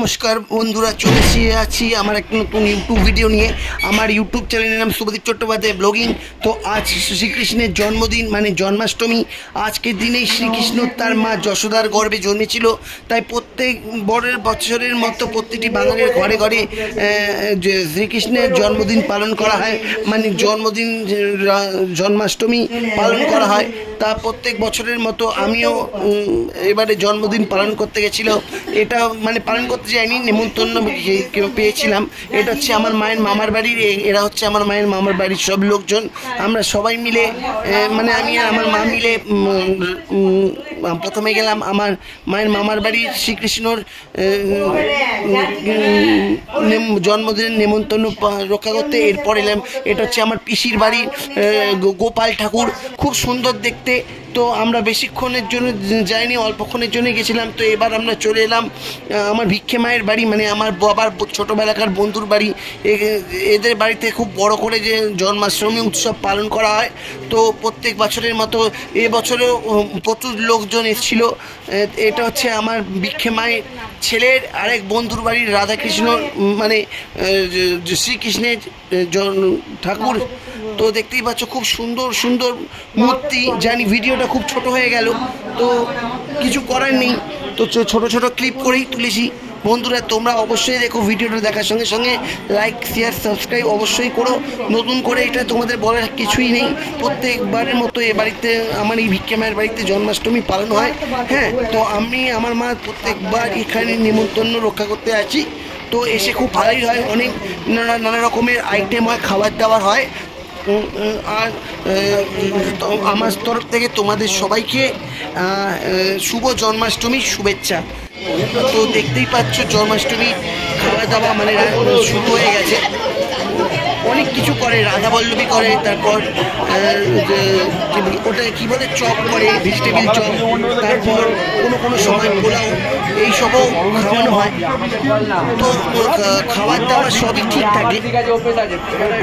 নমস্কার বন্ধুরা, চলে এসেছি আমার একটা নতুন ইউটিউব ভিডিও নিয়ে। আমার ইউটিউব চ্যানেলের নাম শুভদীপ চট্টোপাধ্যায় ব্লগিং। তো আজ শ্রীকৃষ্ণের জন্মদিন, মানে জন্মাষ্টমী। আজকের দিনেই শ্রীকৃষ্ণ তার মা যশোদার গর্ভে জন্মেছিল। তাই প্রত্যেক বছরের মতো প্রতিটি বাঙালির ঘরে ঘরে শ্রীকৃষ্ণের জন্মদিন পালন করা হয়, মানে জন্মাষ্টমী পালন করা হয়। তা প্রত্যেক বছরের মতো আমিও এবারে জন্মদিন পালন করতে গেছিল। এটা মানে পালন করতে যাইনি, নেমন্তন্ন পেয়েছিলাম। এটা হচ্ছে আমার মায়ের মামার বাড়ির, এরা হচ্ছে আমার মায়ের মামার বাড়ির সব লোকজন। আমরা সবাই মিলে, মানে আমি আর আমার মা মিলে প্রথমে গেলাম আমার মায়ের মামার বাড়ি শ্রীকৃষ্ণর জন্মদিনের নেমন্তন্ন রক্ষা করতে। এরপর এলাম, এটা হচ্ছে আমার পিসির বাড়ি, গোপাল ঠাকুর, খুব সুন্দর দেখতে। তো আমরা বেশিক্ষণের জন্য যাইনি, অল্পক্ষণের জন্য গেছিলাম। তো এবার আমরা চলে এলাম আমার ভিক্ষে মায়ের বাড়ি, মানে আমার বাবার ছোটোবেলাকার বন্ধুর বাড়ি। এদের বাড়িতে খুব বড় করে যে জন্মাষ্টমী উৎসব পালন করা হয়। তো প্রত্যেক বছরের মতো এবছরেও প্রচুর লোকজন এসেছিল। এটা হচ্ছে আমার ভিক্ষে মায়ের ছেলের আরেক বন্ধুর বাড়ির রাধাকৃষ্ণ, মানে শ্রীকৃষ্ণের ঠাকুর। তো দেখতেই পাচ্ছ খুব সুন্দর সুন্দর মূর্তি। জানি ভিডিওটা খুব ছোট হয়ে গেল, তো কিছু করার নেই। তো ছোট ছোট ক্লিপ করেই তুলেছি। বন্ধুরা, তোমরা অবশ্যই দেখো, ভিডিওটা দেখার সঙ্গে সঙ্গে লাইক, শেয়ার, সাবস্ক্রাইব অবশ্যই করো। নতুন করে এটা তোমাদের বলার কিছুই নেই। প্রত্যেকবারের মতো এ বাড়িতে, আমার এই ভিক্ষে মায়ের বাড়িতে জন্মাষ্টমী পালন হয়। হ্যাঁ, তো আমি আমার মা প্রত্যেকবার এখানে নিমন্ত্রণ রক্ষা করতে আছি। তো এসে খুব ভালোই হয়, অনেক নানা রকমের আইটেম হয়, খাবার দাবার হয়। আর আমার তরফ থেকে তোমাদের সবাইকে শুভ জন্মাষ্টমীর শুভেচ্ছা। তো দেখতেই পাচ্ছ জন্মাষ্টমী খাওয়া দাওয়া মানে শুরু হয়ে গেছে। অনেক কিছু করে, রাধা বল্লভী করে, তারপর ওটা কী বলে, চপ করে, ভেজিটেবিল চপ, তারপর কোনো সময় পোলাও, এইসবও খাওয়ানো হয়। তো খাবার দাবার সবই ঠিক থাকে।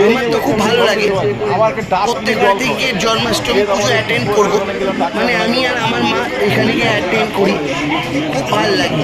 আমার তো খুব ভালো লাগে। প্রত্যেক বাড়িতে গিয়ে জন্মাষ্টমী পুজো অ্যাটেন্ড করবো, মানে আমি আর আমার মা এখানে গিয়ে অ্যাটেন্ড করি, খুব ভালো লাগে।